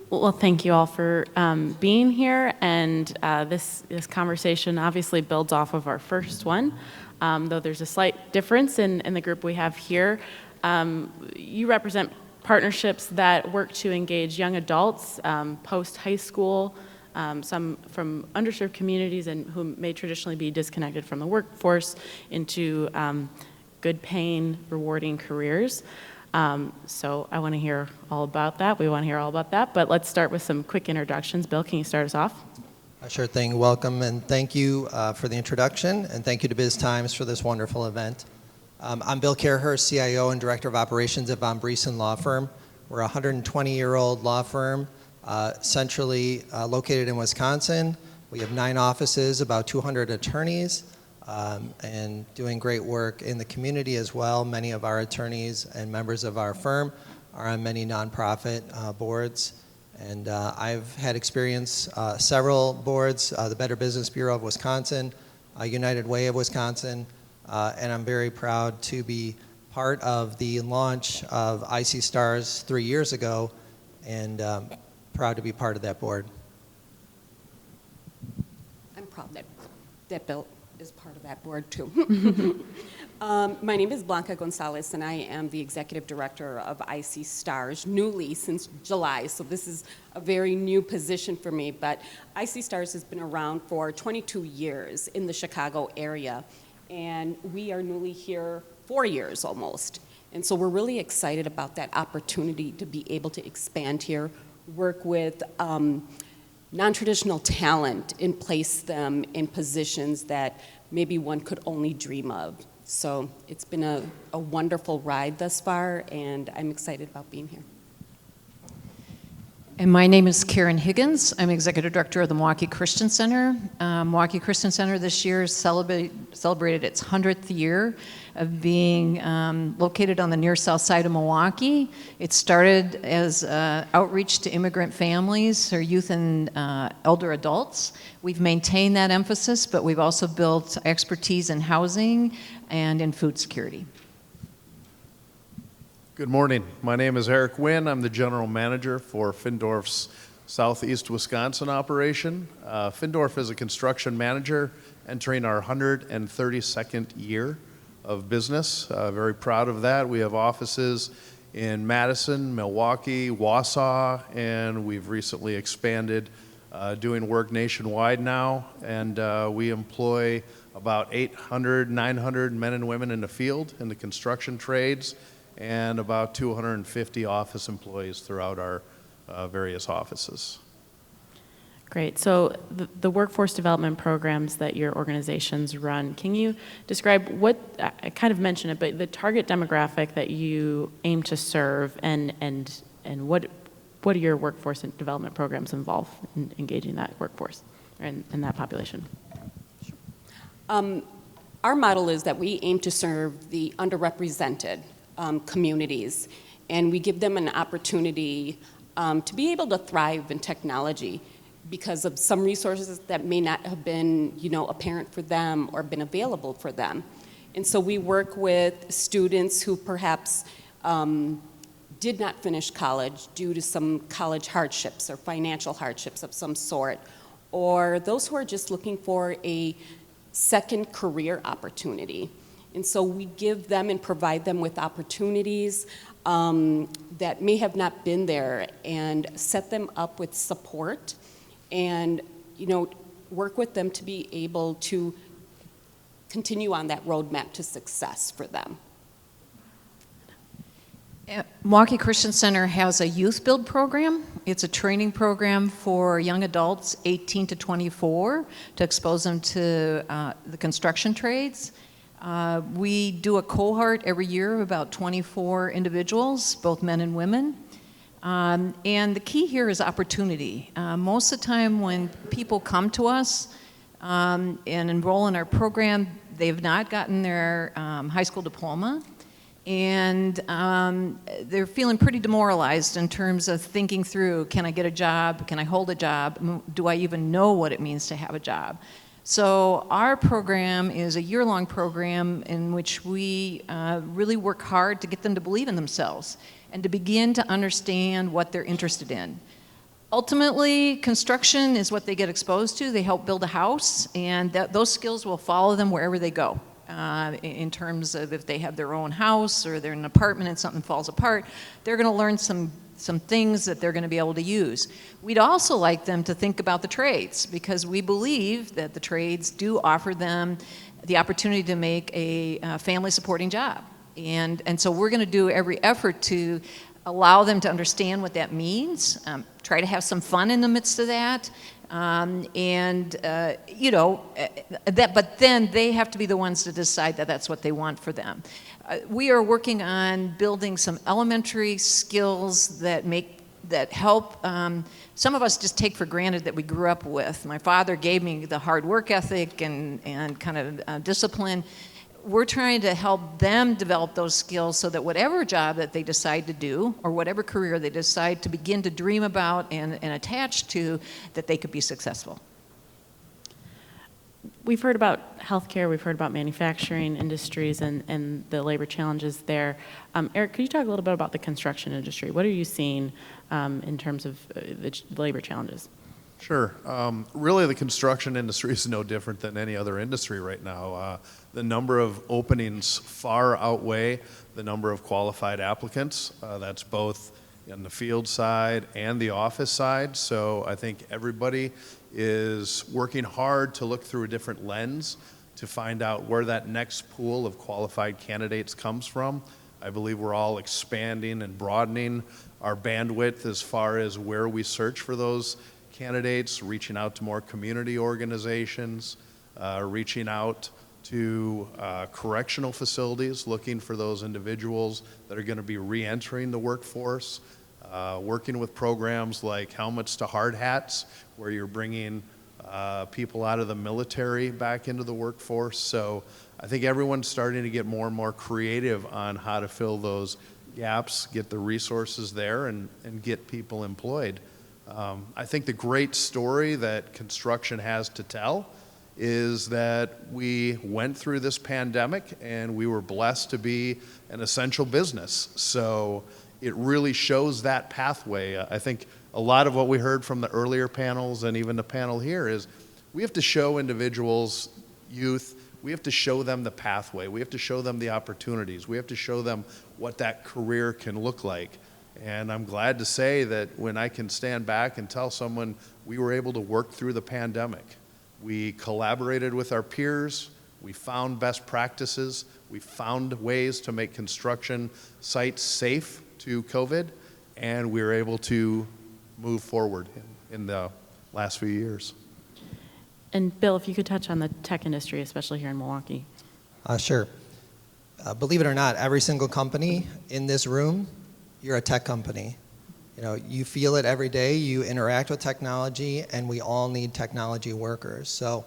Well, thank you all for being here, and this conversation obviously builds off of our first one, though there's a slight difference in the group we have here. You represent partnerships that work to engage young adults post-high school, some from underserved communities and who may traditionally be disconnected from the workforce into good paying, rewarding careers. So I want to hear all about that. We want to hear all about that, but let's start with some quick introductions. Bill, can you start us off? Sure thing. Welcome, and thank you for the introduction, and thank you to BizTimes for this wonderful event. I'm Bill Caraher, CIO and Director of Operations at Briesen Law Firm. We're a 120-year-old law firm centrally located in Wisconsin. We have 9 offices, about 200 attorneys, and doing great work in the community as well. Many of our attorneys and members of our firm are on many nonprofit boards. And I've had experience several boards, the Better Business Bureau of Wisconsin, United Way of Wisconsin, and I'm very proud to be part of the launch of IC Stars 3 years ago, and proud to be part of that board. I'm proud that Bill is part of that board too. My name is Blanca Gonzales, and I am the Executive Director of IC Stars, newly since July, so this is a very new position for me, but IC Stars has been around for 22 years in the Chicago area, and we are newly here 4 years almost. And so we're really excited about that opportunity to be able to expand here, work with non-traditional talent and place them in positions that maybe one could only dream of. So it's been a wonderful ride thus far, and I'm excited about being here. And my name is Karen Higgins. I'm Executive Director of the Milwaukee Christian Center. Milwaukee Christian Center this year celebrated its 100th year of being located on the near south side of Milwaukee. It started as outreach to immigrant families or youth and elder adults. We've maintained that emphasis, but we've also built expertise in housing and in food security. Good morning. My name is Eric Wynn. I'm the General Manager for Findorff's Southeast Wisconsin operation. Findorff is a construction manager entering our 132nd year of business. Very proud of that. We have offices in Madison, Milwaukee, Wausau, and we've recently expanded doing work nationwide now, and we employ about 800, 900 men and women in the field in the construction trades, and about 250 office employees throughout our various offices. Great. So the workforce development programs that your organizations run, can you describe what, I kind of mentioned it, but the target demographic that you aim to serve, and what do your workforce development programs involve in engaging that workforce and that population? Our model is that we aim to serve the underrepresented communities, and we give them an opportunity to be able to thrive in technology because of some resources that may not have been, apparent for them or been available for them. And so we work with students who perhaps did not finish college due to some college hardships or financial hardships of some sort, or those who are just looking for a second career opportunity. And so we give them and provide them with opportunities that may have not been there, and set them up with support, and work with them to be able to continue on that roadmap to success for them. Milwaukee Christian Center has a youth build program. It's a training program for young adults 18 to 24 to expose them to the construction trades. We do a cohort every year of about 24 individuals, both men and women. And the key here is opportunity. Most of the time when people come to us and enroll in our program, they've not gotten their high school diploma, and they're feeling pretty demoralized in terms of thinking through, can I get a job? Can I hold a job? Do I even know what it means to have a job? So our program is a year-long program in which we really work hard to get them to believe in themselves and to begin to understand what they're interested in. Ultimately, construction is what they get exposed to. They help build a house, and those skills will follow them wherever they go. In terms of if they have their own house or they're in an apartment and something falls apart, they're going to learn some things that they're going to be able to use. We'd also like them to think about the trades, because we believe that the trades do offer them the opportunity to make a family supporting job. And so we're going to do every effort to allow them to understand what that means, try to have some fun in the midst of that, but then they have to be the ones to decide that that's what they want for them. We are working on building some elementary skills that help. Some of us just take for granted that we grew up with. My father gave me the hard work ethic and kind of discipline. We're trying to help them develop those skills so that whatever job that they decide to do, or whatever career they decide to begin to dream about and attach to, that they could be successful. We've heard about healthcare, we've heard about manufacturing industries and the labor challenges there. Eric, could you talk a little bit about the construction industry? What are you seeing in terms of the labor challenges? Sure. Really, the construction industry is no different than any other industry right now. The number of openings far outweigh the number of qualified applicants. That's both on the field side and the office side. So I think everybody is working hard to look through a different lens to find out where that next pool of qualified candidates comes from. I believe we're all expanding and broadening our bandwidth as far as where we search for those candidates, reaching out to more community organizations, reaching out to correctional facilities, looking for those individuals that are going to be re-entering the workforce, working with programs like Helmets to Hard Hats, where you're bringing people out of the military back into the workforce. So I think everyone's starting to get more and more creative on how to fill those gaps, get the resources there, and get people employed. I think the great story that construction has to tell is that we went through this pandemic and we were blessed to be an essential business. So it really shows that pathway. I think a lot of what we heard from the earlier panels and even the panel here is we have to show individuals, youth, we have to show them the pathway. We have to show them the opportunities. We have to show them what that career can look like. And I'm glad to say that when I can stand back and tell someone we were able to work through the pandemic, we collaborated with our peers, we found best practices, we found ways to make construction sites safe to COVID, and we were able to move forward in the last few years. And Bill, if you could touch on the tech industry, especially here in Milwaukee. Sure. Believe it or not, every single company in this room, you're a tech company. You know, you feel it every day, you interact with technology, and we all need technology workers. So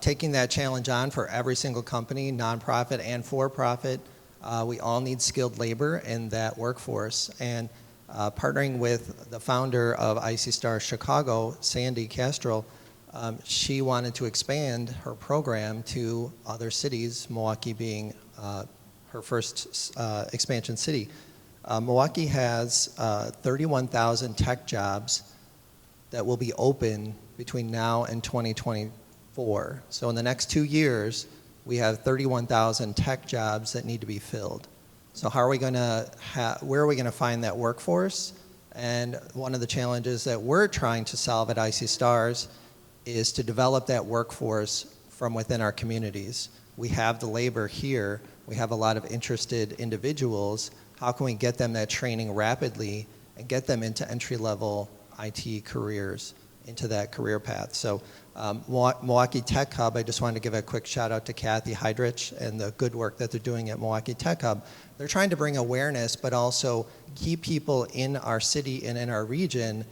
taking that challenge on for every single company, nonprofit and for-profit, we all need skilled labor in that workforce. And partnering with the founder of Icy Star Chicago, Sandy Castrol, she wanted to expand her program to other cities, Milwaukee being her first expansion city. Milwaukee has 31,000 tech jobs that will be open between now and 2024. So in the next 2 years, we have 31,000 tech jobs that need to be filled. So how are we going to where are we going to find that workforce? And one of the challenges that we're trying to solve at Icy Stars is to develop that workforce from within our communities. We have the labor here. We have a lot of interested individuals. How can we get them that training rapidly and get them into entry-level IT careers, into that career path? So Milwaukee Tech Hub, I just wanted to give a quick shout out to Kathy Heidrich and the good work that they're doing at Milwaukee Tech Hub. They're trying to bring awareness, but also keep people in our city and in our region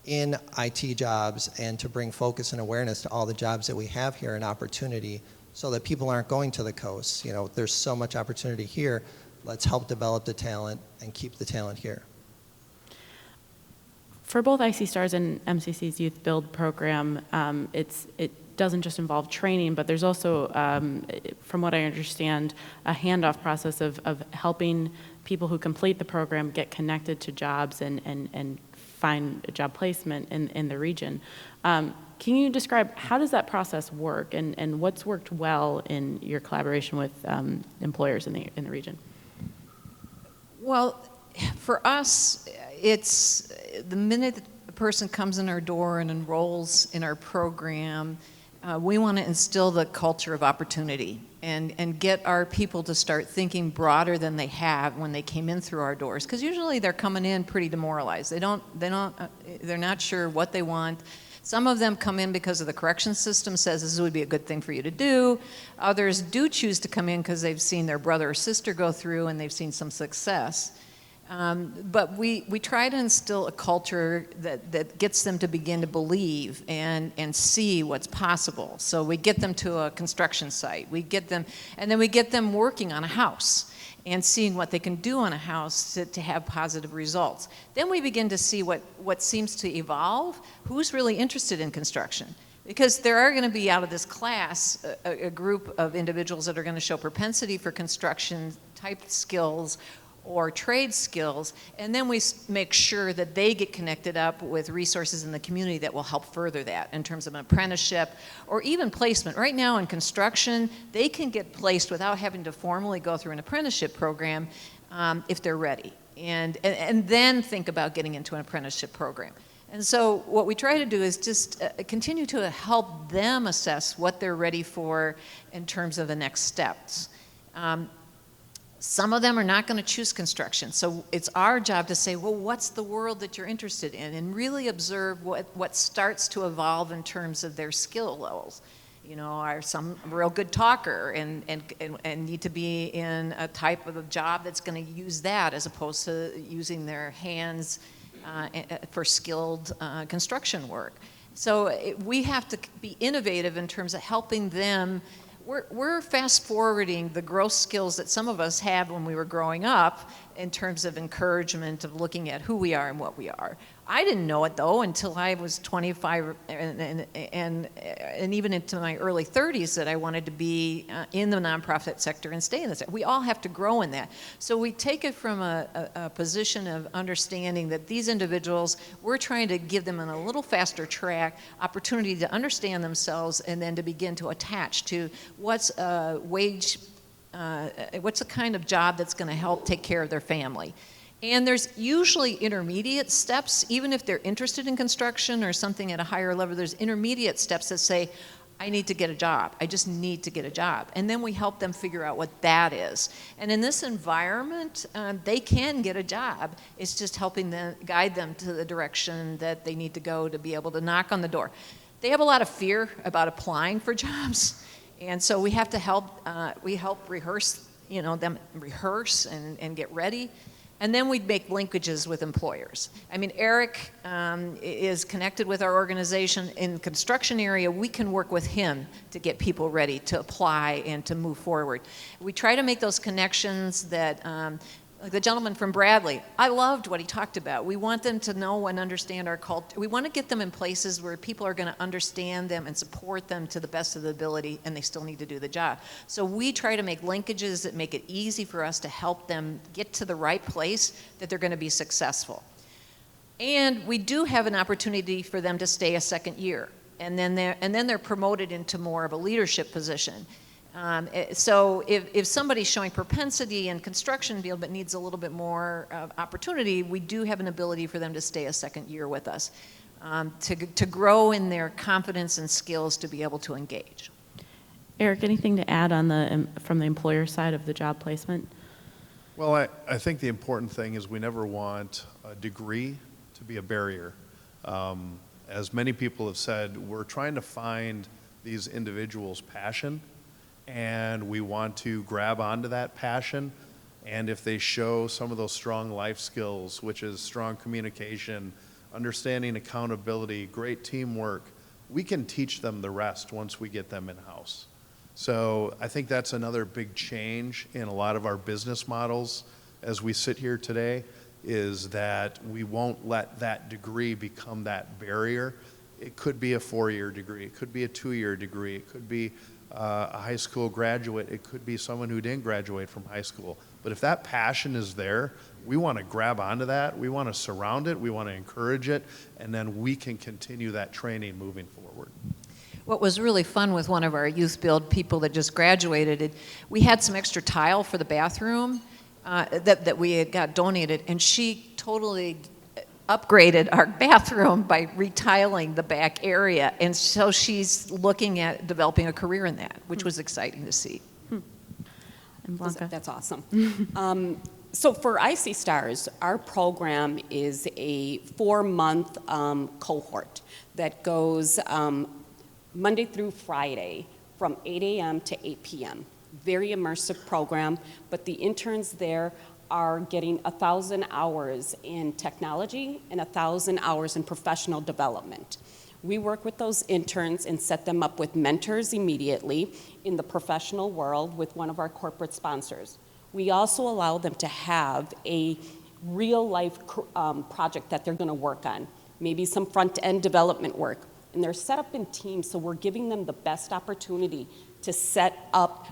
in IT jobs, and to bring focus and awareness to all the jobs that we have here and opportunity, so that people aren't going to the coast. You know, there's so much opportunity here. Let's help develop the talent and keep the talent here. For both Icy Stars and MCC's Youth Build program, it doesn't just involve training, but there's also, from what I understand, a handoff process of helping people who complete the program get connected to jobs and find a job placement in the region. Can you describe how does that process work, and what's worked well in your collaboration with employers in the region? Well, for us, it's the minute a person comes in our door and enrolls in our program, we want to instill the culture of opportunity and get our people to start thinking broader than they have when they came in through our doors. Because usually they're coming in pretty demoralized. They're not sure what they want. Some of them come in because of the correction system says this would be a good thing for you to do. Others do choose to come in because they've seen their brother or sister go through and they've seen some success. But we try to instill a culture that gets them to begin to believe and see what's possible. So we get them to a construction site. And then we get them working on a house and seeing what they can do on a house to have positive results. Then we begin to see what seems to evolve, who's really interested in construction. Because there are going to be out of this class a group of individuals that are going to show propensity for construction type skills or trade skills, and then we make sure that they get connected up with resources in the community that will help further that in terms of an apprenticeship or even placement. Right now in construction, they can get placed without having to formally go through an apprenticeship program if they're ready, and then think about getting into an apprenticeship program. And so what we try to do is just continue to help them assess what they're ready for in terms of the next steps. Some of them are not going to choose construction, so it's our job to say, well, what's the world that you're interested in, and really observe what starts to evolve in terms of their skill levels. You know, are some a real good talker and need to be in a type of a job that's going to use that as opposed to using their hands for skilled construction work. So we have to be innovative in terms of helping them. We're fast forwarding the growth skills that some of us had when we were growing up in terms of encouragement of looking at who we are and what we are. I didn't know it though until I was 25 and even into my early 30s that I wanted to be in the nonprofit sector and stay in the sector. We all have to grow in that. So we take it from a position of understanding that these individuals, we're trying to give them in a little faster track opportunity to understand themselves and then to begin to attach to what's a wage, what's the kind of job that's going to help take care of their family. And there's usually intermediate steps, even if they're interested in construction or something at a higher level, there's intermediate steps that say, I need to get a job. I just need to get a job. And then we help them figure out what that is. And in this environment, they can get a job. It's just helping them, guide them to the direction that they need to go to be able to knock on the door. They have a lot of fear about applying for jobs. And so we have to help, we help rehearse, them rehearse and get ready. And then we'd make linkages with employers. I mean, Eric is connected with our organization. In the construction area, we can work with him to get people ready to apply and to move forward. We try to make those connections that, like the gentleman from Bradley, I loved what he talked about. We want them to know and understand our culture. We want to get them in places where people are going to understand them and support them to the best of the ability, and they still need to do the job. So we try to make linkages that make it easy for us to help them get to the right place that they're going to be successful. And we do have an opportunity for them to stay a second year, and then they're promoted into more of a leadership position. So if somebody's showing propensity in construction field but needs a little bit more opportunity, we do have an ability for them to stay a second year with us to grow in their confidence and skills to be able to engage. Eric, anything to add on from the employer side of the job placement? Well, I think the important thing is we never want a degree to be a barrier. As many people have said, we're trying to find these individuals' passion, and we want to grab onto that passion. And if they show some of those strong life skills, which is strong communication, understanding accountability, great teamwork, we can teach them the rest once we get them in-house. So I think that's another big change in a lot of our business models as we sit here today, is that we won't let that degree become that barrier. It could be a 4-year degree, it could be a 2-year degree, it could be a high school graduate, it could be someone who didn't graduate from high school. But if that passion is there, we want to grab onto that, we want to surround it, we want to encourage it, and then we can continue that training moving forward. What was really fun with one of our youth build people that just graduated, we had some extra tile for the bathroom that we had got donated, and she totally upgraded our bathroom by retiling the back area. And so she's looking at developing a career in that, which was exciting to see. And Blanca? That's awesome. So for IC Stars, our program is a 4-month cohort that goes Monday through Friday from 8 a.m. to 8 p.m. Very immersive program, but the interns there are getting 1,000 hours in technology and 1,000 hours in professional development. We work with those interns and set them up with mentors immediately in the professional world with one of our corporate sponsors. We also allow them to have a real-life project that they're going to work on, maybe some front-end development work. And they're set up in teams, so we're giving them the best opportunity to set up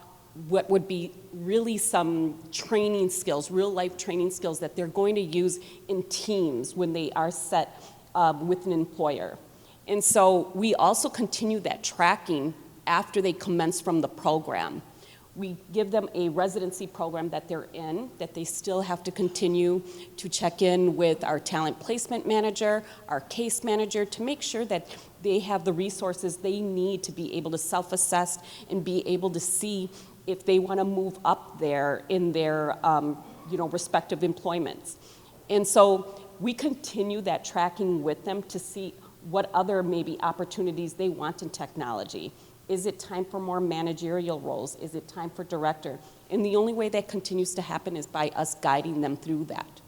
what would be really some training skills, real-life training skills that they're going to use in teams when they are set with an employer. And so we also continue that tracking after they commence from the program. We give them a residency program that they're in, that they still have to continue to check in with our talent placement manager, our case manager, to make sure that they have the resources they need to be able to self-assess and be able to see if they want to move up there in their respective employments. And so we continue that tracking with them to see what other maybe opportunities they want in technology. Is it time for more managerial roles? Is it time for director? And the only way that continues to happen is by us guiding them through that.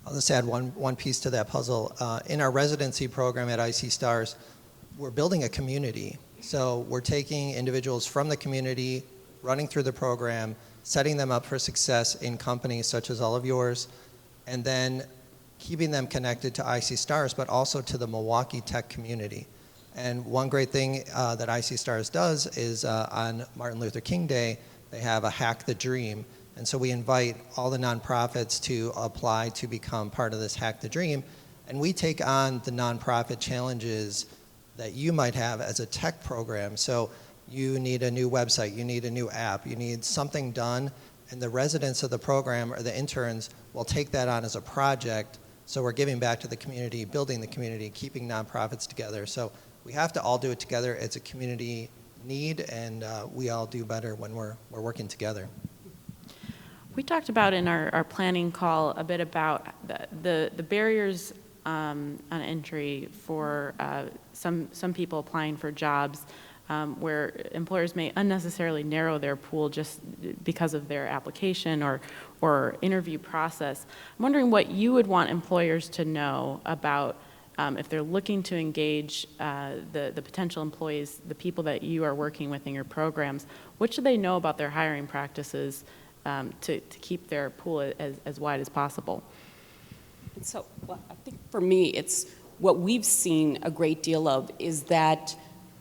I'll just add one piece to that puzzle. In our residency program at IC Stars, we're building a community. So we're taking individuals from the community, running through the program, setting them up for success in companies such as all of yours, and then keeping them connected to IC Stars, but also to the Milwaukee Tech community. And one great thing that IC Stars does is on Martin Luther King Day, they have a Hack the Dream. And so we invite all the nonprofits to apply to become part of this Hack the Dream. And we take on the nonprofit challenges that you might have as a tech program. So you need a new website, you need a new app, you need something done, and the residents of the program or the interns will take that on as a project. So we're giving back to the community, building the community, keeping nonprofits together. So we have to all do it together. It's a community need, and we all do better when we're working together. We talked about in our planning call a bit about the barriers on entry for some people applying for jobs where employers may unnecessarily narrow their pool just because of their application or interview process. I'm wondering what you would want employers to know about if they're looking to engage the potential employees, the people that you are working with in your programs. What should they know about their hiring practices to keep their pool as wide as possible? And so, well, I think for me, it's what we've seen a great deal of is that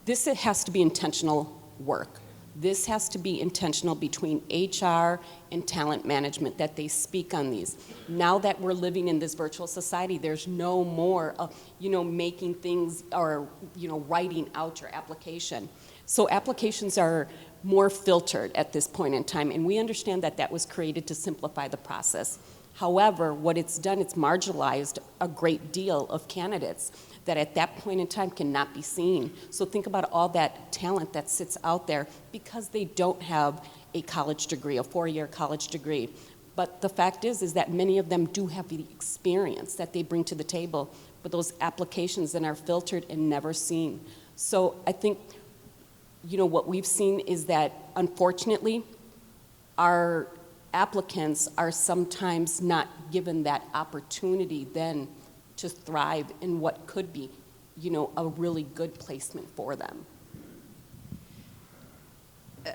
this has to be intentional work. This has to be intentional between HR and talent management, that they speak on these. Now that we're living in this virtual society, there's no more making things or writing out your application. So applications are more filtered at this point in time, and we understand that that was created to simplify the process. However, what it's done, it's marginalized a great deal of candidates that at that point in time cannot be seen. So think about all that talent that sits out there because they don't have a college degree, a 4-year college degree. But the fact is that many of them do have the experience that they bring to the table, but those applications then are filtered and never seen. So I think, what we've seen is that unfortunately, our applicants are sometimes not given that opportunity then to thrive in what could be, a really good placement for them.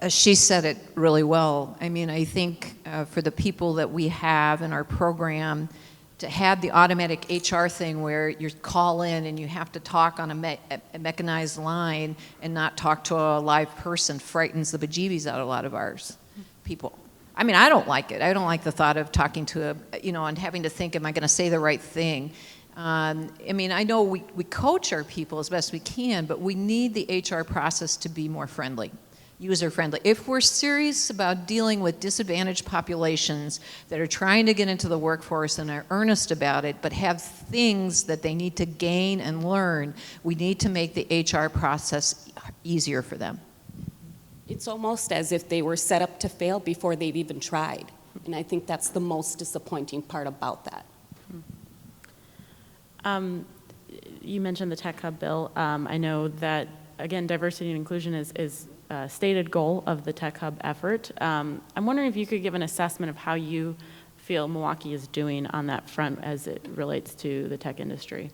She said it really well. I mean, I think for the people that we have in our program, to have the automatic HR thing where you call in and you have to talk on a mechanized line and not talk to a live person frightens the bejeebies out of a lot of ours people. I mean, I don't like it. I don't like the thought of talking to and having to think, am I going to say the right thing? I mean, I know we coach our people as best we can, but we need the HR process to be more friendly, user-friendly. If we're serious about dealing with disadvantaged populations that are trying to get into the workforce and are earnest about it, but have things that they need to gain and learn, we need to make the HR process easier for them. It's almost as if they were set up to fail before they've even tried. And I think that's the most disappointing part about that. You mentioned the Tech Hub bill. I know that, again, diversity and inclusion is a stated goal of the Tech Hub effort. I'm wondering if you could give an assessment of how you feel Milwaukee is doing on that front as it relates to the tech industry.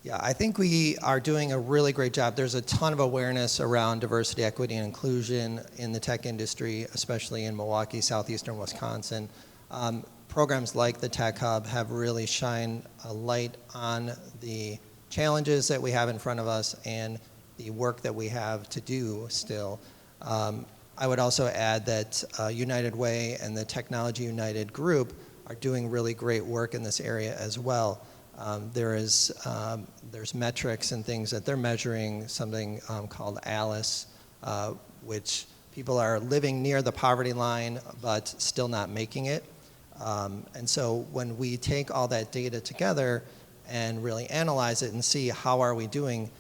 Yeah, I think we are doing a really great job. There's a ton of awareness around diversity, equity, and inclusion in the tech industry, especially in Milwaukee, southeastern Wisconsin. Programs like the Tech Hub have really shined a light on the challenges that we have in front of us and the work that we have to do still. I would also add that United Way and the Technology United group are doing really great work in this area as well. There's metrics and things that they're measuring, something called ALICE, which people are living near the poverty line but still not making it. And so when we take all that data together and really analyze it and see how are we doing,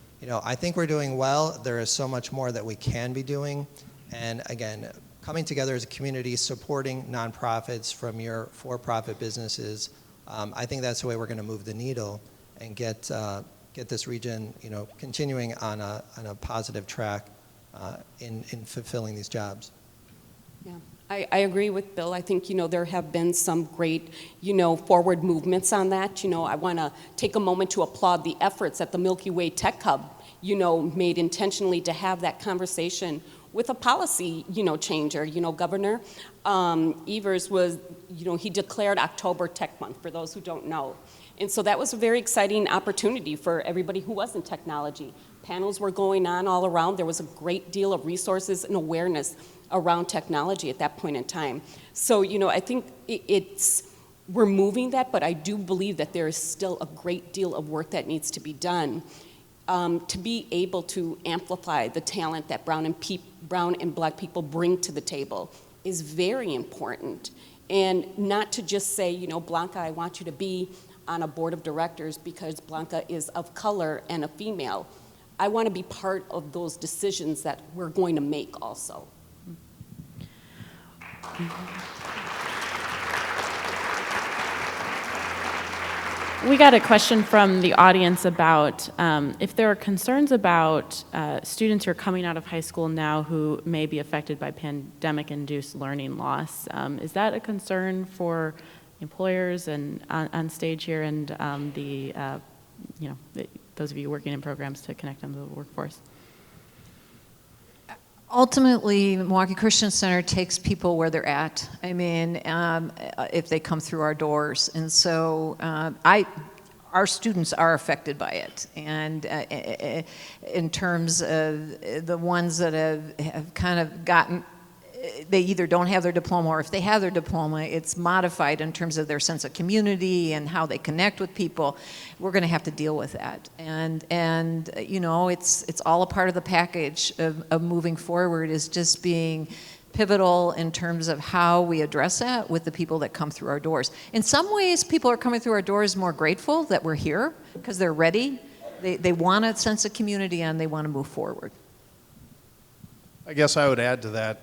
I think we're doing well. There is so much more that we can be doing. And again, coming together as a community, supporting nonprofits from your for-profit businesses, I think that's the way we're going to move the needle and get this region, continuing on a positive track in fulfilling these jobs. Yeah. I agree with Bill. I think, there have been some great, forward movements on that. I want to take a moment to applaud the efforts that the Milwaukee Way Tech Hub, made intentionally to have that conversation with a policy, changer. Governor Evers was, he declared October Tech Month, for those who don't know. And so that was a very exciting opportunity for everybody who was in technology. Panels were going on all around. There was a great deal of resources and awareness around technology at that point in time. So, I think we're moving that, but I do believe that there is still a great deal of work that needs to be done to be able to amplify the talent that brown and black people bring to the table is very important. And not to just say, Blanca, I want you to be on a board of directors because Blanca is of color and a female. I want to be part of those decisions that we're going to make also. We got a question from the audience about if there are concerns about students who are coming out of high school now who may be affected by pandemic-induced learning loss. Is that a concern for employers and on stage here and those of you working in programs to connect them to the workforce? Ultimately, Milwaukee Christian Center takes people where they're at. I mean, if they come through our doors. And so our students are affected by it. And in terms of the ones that have kind of gotten, they either don't have their diploma, or if they have their diploma, it's modified in terms of their sense of community and how they connect with people. We're going to have to deal with that, and it's all a part of the package of moving forward. Is just being pivotal in terms of how we address that with the people that come through our doors. In some ways, people are coming through our doors more grateful that we're here because they're ready. They want a sense of community and they want to move forward. I guess I would add to that.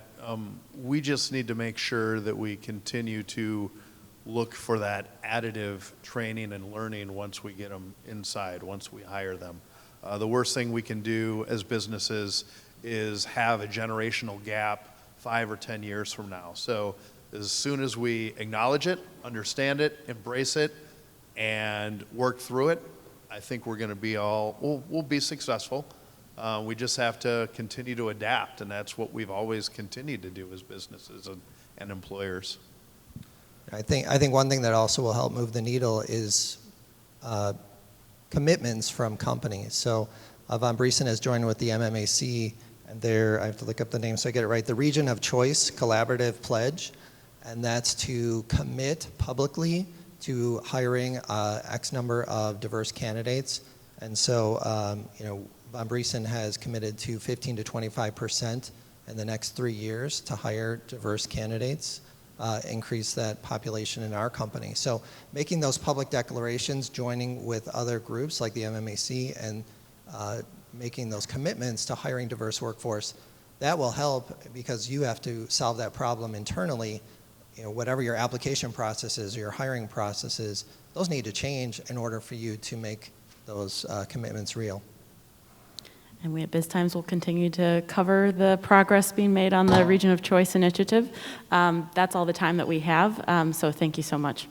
We just need to make sure that we continue to look for that additive training and learning once we get them inside, once we hire them. The worst thing we can do as businesses is have a generational gap 5 or 10 years from now. So as soon as we acknowledge it, understand it, embrace it, and work through it, I think we're going to be we'll be successful. We just have to continue to adapt, and that's what we've always continued to do as businesses and employers. I think one thing that also will help move the needle is commitments from companies. So Briesen has joined with the MMAC And I have to look up the name so I get it right, the Region of Choice Collaborative Pledge, and that's to commit publicly to hiring X number of diverse candidates. And so, Von Briesen has committed to 15 to 25% in the next 3 years to hire diverse candidates, increase that population in our company. So making those public declarations, joining with other groups like the MMAC, and making those commitments to hiring diverse workforce, that will help because you have to solve that problem internally. Whatever your application process is or your hiring process is, those need to change in order for you to make those commitments real. And we at BizTimes will continue to cover the progress being made on the Region of Choice initiative. That's all the time that we have, so thank you so much.